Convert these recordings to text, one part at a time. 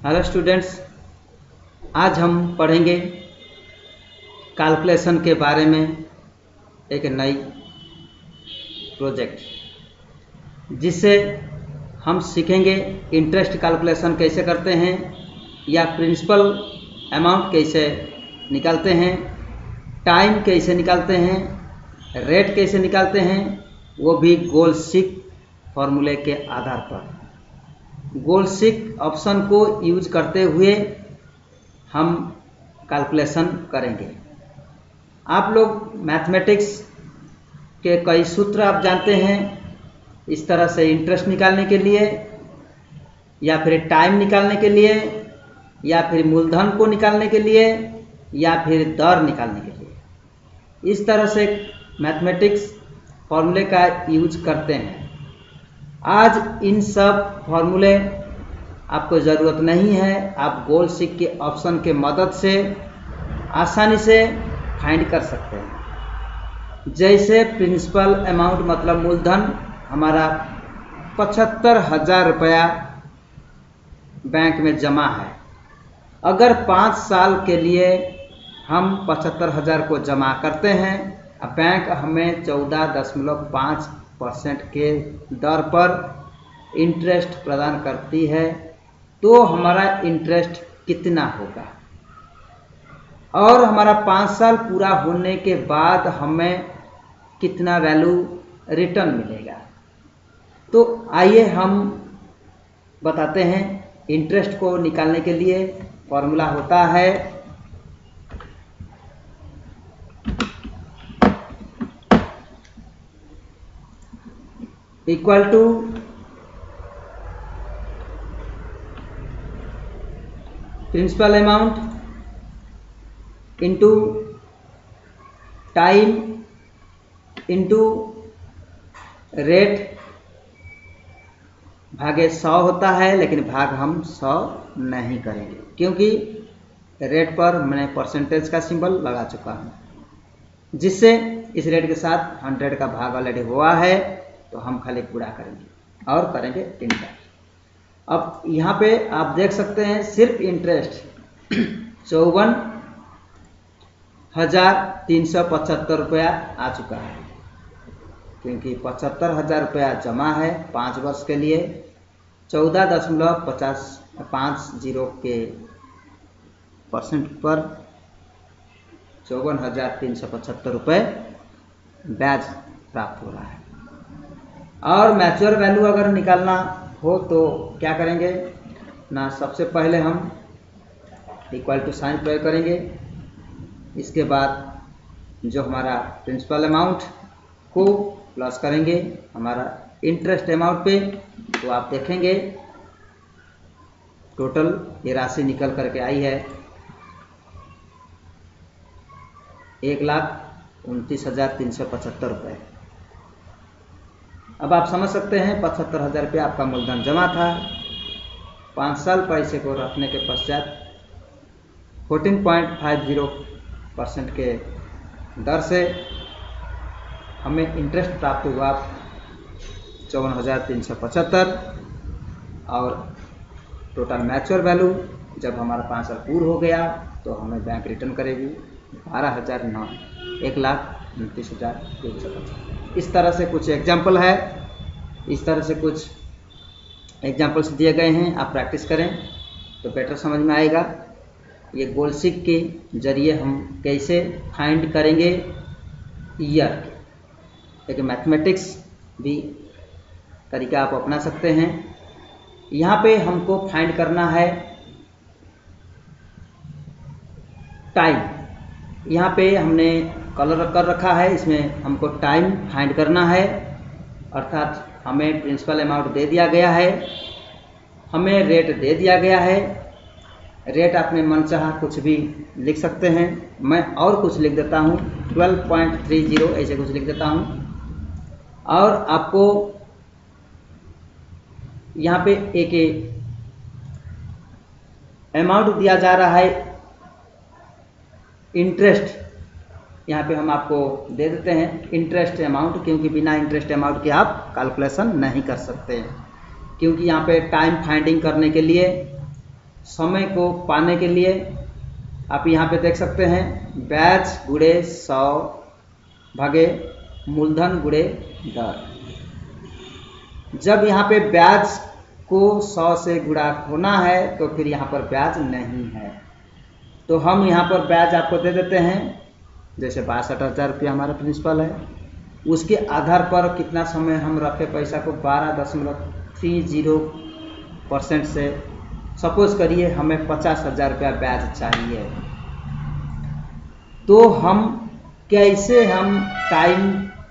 Hello students, आज हम पढ़ेंगे कैलकुलेशन के बारे में एक नई प्रोजेक्ट, जिससे हम सीखेंगे इंटरेस्ट कैलकुलेशन कैसे करते हैं या प्रिंसिपल अमाउंट कैसे निकालते हैं, टाइम कैसे निकालते हैं, रेट कैसे निकालते हैं, वो भी गोल सीक फॉर्मूले के आधार पर। गोल सीक ऑप्शन को यूज करते हुए हम कैलकुलेशन करेंगे। आप लोग मैथमेटिक्स के कई सूत्र आप जानते हैं, इस तरह से इंटरेस्ट निकालने के लिए या फिर टाइम निकालने के लिए या फिर मूलधन को निकालने के लिए या फिर दर निकालने के लिए इस तरह से मैथमेटिक्स फॉर्मूले का यूज करते हैं। आज इन सब फॉर्मूले आपको ज़रूरत नहीं है, आप गोल सीक के ऑप्शन के मदद से आसानी से फाइंड कर सकते हैं। जैसे प्रिंसिपल अमाउंट मतलब मूलधन हमारा 75,000 रुपया बैंक में जमा है। अगर 5 साल के लिए हम 75,000 को जमा करते हैं, बैंक हमें 14.5% के दर पर इंटरेस्ट प्रदान करती है, तो हमारा इंटरेस्ट कितना होगा और हमारा 5 साल पूरा होने के बाद हमें कितना वैल्यू रिटर्न मिलेगा। तो आइए हम बताते हैं। इंटरेस्ट को निकालने के लिए फॉर्मूला होता है equal to principal amount into time into rate भागे 100 होता है, लेकिन भाग हम 100 नहीं करेंगे क्योंकि रेट पर मैंने परसेंटेज का सिंबल लगा चुका हूँ, जिससे इस रेट के साथ 100 का भाग ऑलरेडी हुआ है, तो हम खाली पूरा करेंगे और करेंगे इंटर। अब यहाँ पे आप देख सकते हैं सिर्फ इंटरेस्ट 54,375 रुपया आ चुका है, क्योंकि 75,000 रुपया जमा है 5 वर्ष के लिए। 14.50 के परसेंट पर 54,375 रुपये ब्याज प्राप्त हो रहा है। और मैच्योर वैल्यू अगर निकालना हो तो क्या करेंगे ना, सबसे पहले हम इक्वल टू साइन प्रयोग करेंगे। इसके बाद जो हमारा प्रिंसिपल अमाउंट को प्लस करेंगे हमारा इंटरेस्ट अमाउंट पे, तो आप देखेंगे टोटल ये राशि निकल करके आई है 1,29,375 रुपये। अब आप समझ सकते हैं 75,000 रुपया आपका मूलधन जमा था। 5 साल पैसे को रखने के पश्चात 14.50% के दर से हमें इंटरेस्ट प्राप्त हुआ 54,375 और टोटल मैच्योर वैल्यू जब हमारा 5 साल पूरा हो गया तो हमें बैंक रिटर्न करेगी 1,29,375। इस तरह से कुछ एग्जाम्पल है, इस तरह से कुछ एग्जाम्पल्स दिए गए हैं, आप प्रैक्टिस करें तो बेटर समझ में आएगा। ये गोल सीक के जरिए हम कैसे फाइंड करेंगे ईयर के, लेकिन मैथमेटिक्स भी तरीका आप अपना सकते हैं। यहाँ पे हमको फाइंड करना है टाइम। यहाँ पे हमने कलर कर रखा है, इसमें हमको टाइम फाइंड करना है, अर्थात हमें प्रिंसिपल अमाउंट दे दिया गया है, हमें रेट दे दिया गया है। रेट आपने मनचाहा कुछ भी लिख सकते हैं, मैं और कुछ लिख देता हूँ 12.30 ऐसे कुछ लिख देता हूँ। और आपको यहाँ पे एक अमाउंट दिया जा रहा है इंटरेस्ट, यहाँ पे हम आपको दे देते हैं इंटरेस्ट अमाउंट, क्योंकि बिना इंटरेस्ट अमाउंट के आप कैलकुलेशन नहीं कर सकते, क्योंकि यहाँ पे टाइम फाइंडिंग करने के लिए समय को पाने के लिए आप यहाँ पे देख सकते हैं ब्याज गुणे 100 भागे मूलधन गुणे दर। जब यहाँ पे ब्याज को 100 से गुणा होना है तो फिर यहाँ पर ब्याज नहीं है, तो हम यहाँ पर ब्याज आपको दे देते हैं। जैसे 62,000 रुपया हमारा प्रिंसिपल है, उसके आधार पर कितना समय हम रखे पैसा को 12.30% से सपोज करिए हमें 50,000 रुपया ब्याज चाहिए, तो हम कैसे हम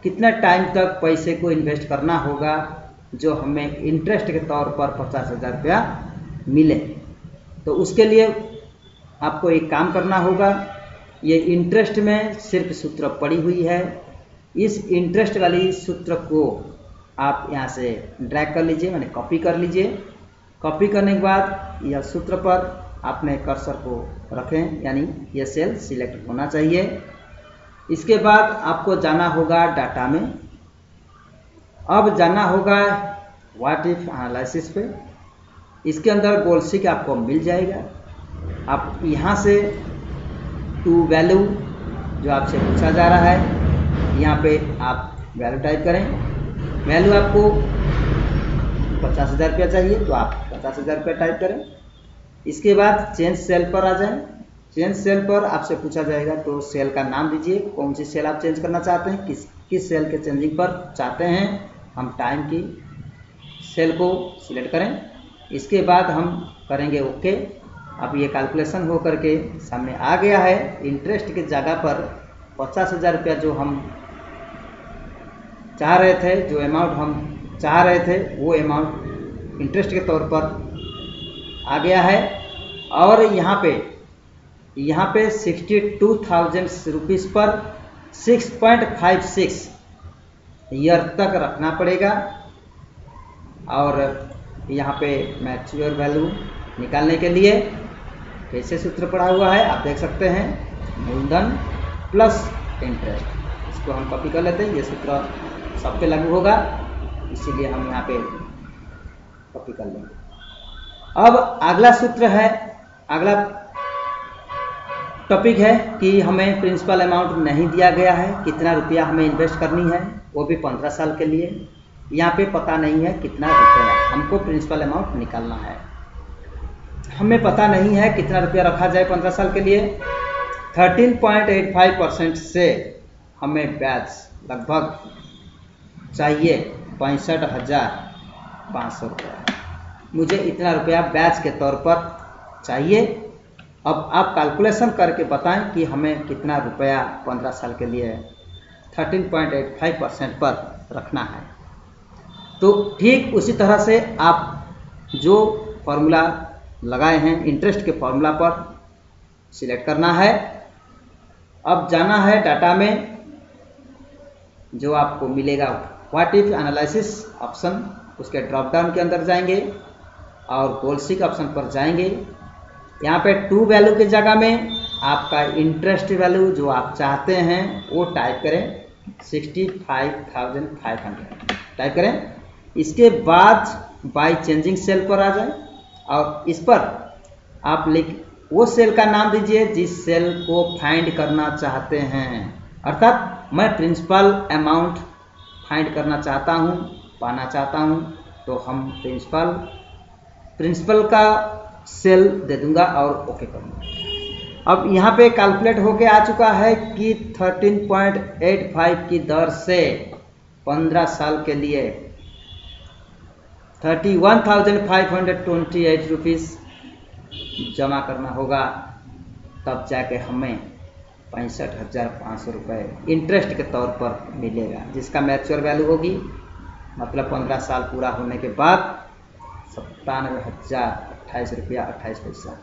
कितना टाइम तक पैसे को इन्वेस्ट करना होगा जो हमें इंटरेस्ट के तौर पर 50,000 रुपया मिले। तो उसके लिए आपको एक काम करना होगा, ये इंटरेस्ट में सिर्फ सूत्र पड़ी हुई है, इस इंटरेस्ट वाली सूत्र को आप यहाँ से ड्रैग कर लीजिए, माने कॉपी कर लीजिए। कॉपी करने के बाद यह सूत्र पर आपने कर्सर को रखें, यानी यह सेल सिलेक्ट होना चाहिए। इसके बाद आपको जाना होगा डाटा में। अब जाना होगा व्हाट इफ एनालिसिस पे। इसके अंदर गोल्डसीक आपको मिल जाएगा। आप यहाँ से टू वैल्यू जो आपसे पूछा जा रहा है, यहाँ पे आप वैल्यू टाइप करें। वैल्यू आपको 50,000 रुपया चाहिए तो आप 50,000 रुपया टाइप करें। इसके बाद चेंज सेल पर आ जाएं। चेंज सेल पर आपसे पूछा जाएगा तो सेल का नाम दीजिए, कौन सी सेल आप चेंज करना चाहते हैं, किस सेल के चेंजिंग पर चाहते हैं। हम टाइम की सेल को सिलेक्ट करें। इसके बाद हम करेंगे ओके। अब ये कैलकुलेशन हो करके सामने आ गया है। इंटरेस्ट की जगह पर 50,000 रुपया जो हम चाह रहे थे, जो अमाउंट हम चाह रहे थे, वो अमाउंट इंटरेस्ट के तौर पर आ गया है। और यहाँ पे 62,000 रुपीज़ पर 6.56 ईयर तक रखना पड़ेगा। और यहाँ पे मैच्योर वैल्यू निकालने के लिए कैसे सूत्र पड़ा हुआ है आप देख सकते हैं, मूलधन प्लस इंटरेस्ट। इसको हम कॉपी कर लेते हैं, ये सूत्र सब पे लागू होगा, इसीलिए हम यहाँ पे कॉपी कर लेंगे। अब अगला सूत्र है, अगला टॉपिक है कि हमें प्रिंसिपल अमाउंट नहीं दिया गया है, कितना रुपया हमें इन्वेस्ट करनी है, वो भी 15 साल के लिए। यहाँ पे पता नहीं है कितना रुपया, हमको प्रिंसिपल अमाउंट निकालना है। हमें पता नहीं है कितना रुपया रखा जाए 15 साल के लिए। 13.85% से हमें ब्याज लगभग चाहिए 65,500 रुपया। मुझे इतना रुपया ब्याज के तौर पर चाहिए। अब आप कैलकुलेशन करके बताएं कि हमें कितना रुपया 15 साल के लिए 13.85% पर रखना है। तो ठीक उसी तरह से आप जो फॉर्मूला लगाए हैं इंटरेस्ट के फॉर्मूला पर सिलेक्ट करना है। अब जाना है डाटा में, जो आपको मिलेगा व्हाट इफ एनालिसिस ऑप्शन, उसके ड्रॉप डाउन के अंदर जाएंगे और गोल्डसीक ऑप्शन पर जाएंगे। यहाँ पे टू वैल्यू की जगह में आपका इंटरेस्ट वैल्यू जो आप चाहते हैं वो टाइप करें, 65,500 टाइप करें। इसके बाद बाय चेंजिंग सेल पर आ जाए और इस पर आप वो सेल का नाम दीजिए जिस सेल को फाइंड करना चाहते हैं। अर्थात मैं प्रिंसिपल अमाउंट फाइंड करना चाहता हूँ, पाना चाहता हूँ, तो हम प्रिंसिपल का सेल दे दूंगा और ओके करूँगा। अब यहाँ पे कैलकुलेट होके आ चुका है कि 13.85 की दर से 15 साल के लिए 31,528 रुपीज़ जमा करना होगा, तब जाके हमें 65,500 रुपये इंटरेस्ट के तौर पर मिलेगा, जिसका मैच्योर वैल्यू होगी, मतलब 15 साल पूरा होने के बाद 97,028 रुपया 28 पैसा।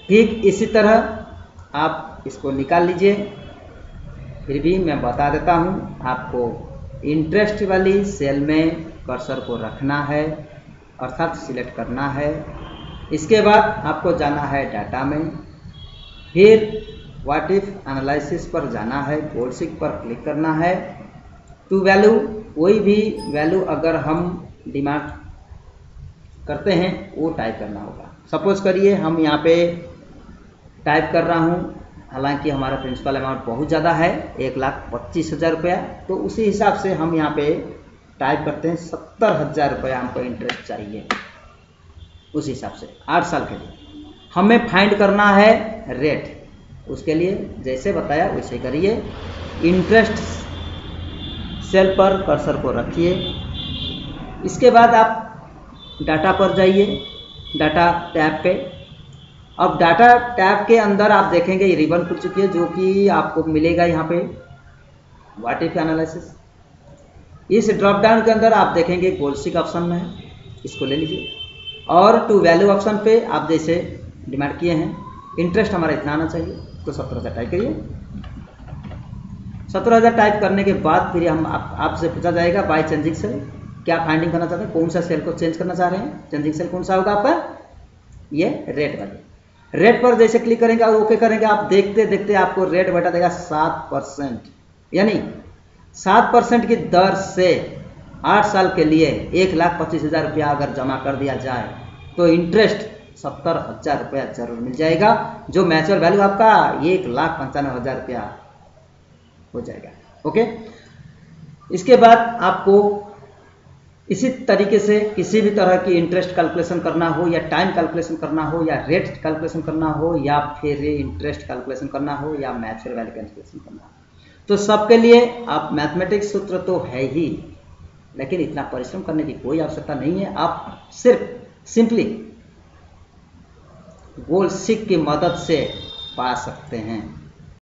ठीक इसी तरह आप इसको निकाल लीजिए। फिर भी मैं बता देता हूँ, आपको इंटरेस्ट वाली सेल में कर्सर को रखना है, अर्थात सिलेक्ट करना है। इसके बाद आपको जाना है डाटा में, फिर व्हाट इफ एनालिसिस पर जाना है, गोल्डसीक पर क्लिक करना है। टू वैल्यू, कोई भी वैल्यू अगर हम डिमांड करते हैं वो टाइप करना होगा। सपोज करिए हम यहाँ पे टाइप कर रहा हूँ, हालांकि हमारा प्रिंसिपल अमाउंट बहुत ज़्यादा है 1,25,000 रुपया, तो उसी हिसाब से हम यहाँ पे टाइप करते हैं 70,000 रुपया हमको इंटरेस्ट चाहिए। उस हिसाब से 8 साल के लिए हमें फाइंड करना है रेट, उसके लिए जैसे बताया वैसे करिए। इंटरेस्ट सेल पर कर्सर को रखिए, इसके बाद आप डाटा पर जाइए, डाटा टैब पे। अब डाटा टैब के अंदर आप देखेंगे ये रिबन खुल चुकी है, जो कि आपको मिलेगा यहाँ पे व्हाट इफ एनालिसिस। इस ड्रॉप डाउन के अंदर आप देखेंगे गोल सीक ऑप्शन में है, इसको ले लीजिए। और टू वैल्यू ऑप्शन पे आप जैसे डिमांड किए हैं इंटरेस्ट हमारा इतना आना चाहिए, तो 70,000 टाइप करिए। 70,000 टाइप करने के बाद फिर हम आपसे पूछा जाएगा बाय चेंजिंग सेल, क्या फाइंडिंग करना चाहते हैं, कौन सा सेल को चेंज करना चाह रहे हैं। चेंजिंग सेल कौन सा होगा आपका, ये रेट वाले। रेट पर जैसे क्लिक करेंगे और ओके करेंगे, आप देखते देखते आपको रेट बता देगा 7%, यानी 7% की दर से 8 साल के लिए 1,25,000 रुपया अगर जमा कर दिया जाए तो इंटरेस्ट 70,000 रुपया जरूर मिल जाएगा, जो मैच्योर वैल्यू आपका 1,95,000 रुपया हो जाएगा। ओके, इसके बाद आपको इसी तरीके से किसी भी तरह की इंटरेस्ट कैलकुलेशन करना हो, या टाइम कैलकुलेशन करना हो, या रेट कैलकुलेशन करना हो, या फिर इंटरेस्ट कैलकुलेशन करना हो, या मैच्योर वैल्यू कैलकुलेशन करना हो, तो सबके लिए आप मैथमेटिक्स सूत्र तो है ही, लेकिन इतना परिश्रम करने की कोई आवश्यकता नहीं है। आप सिर्फ सिंपली गोल सीक की मदद से पा सकते हैं।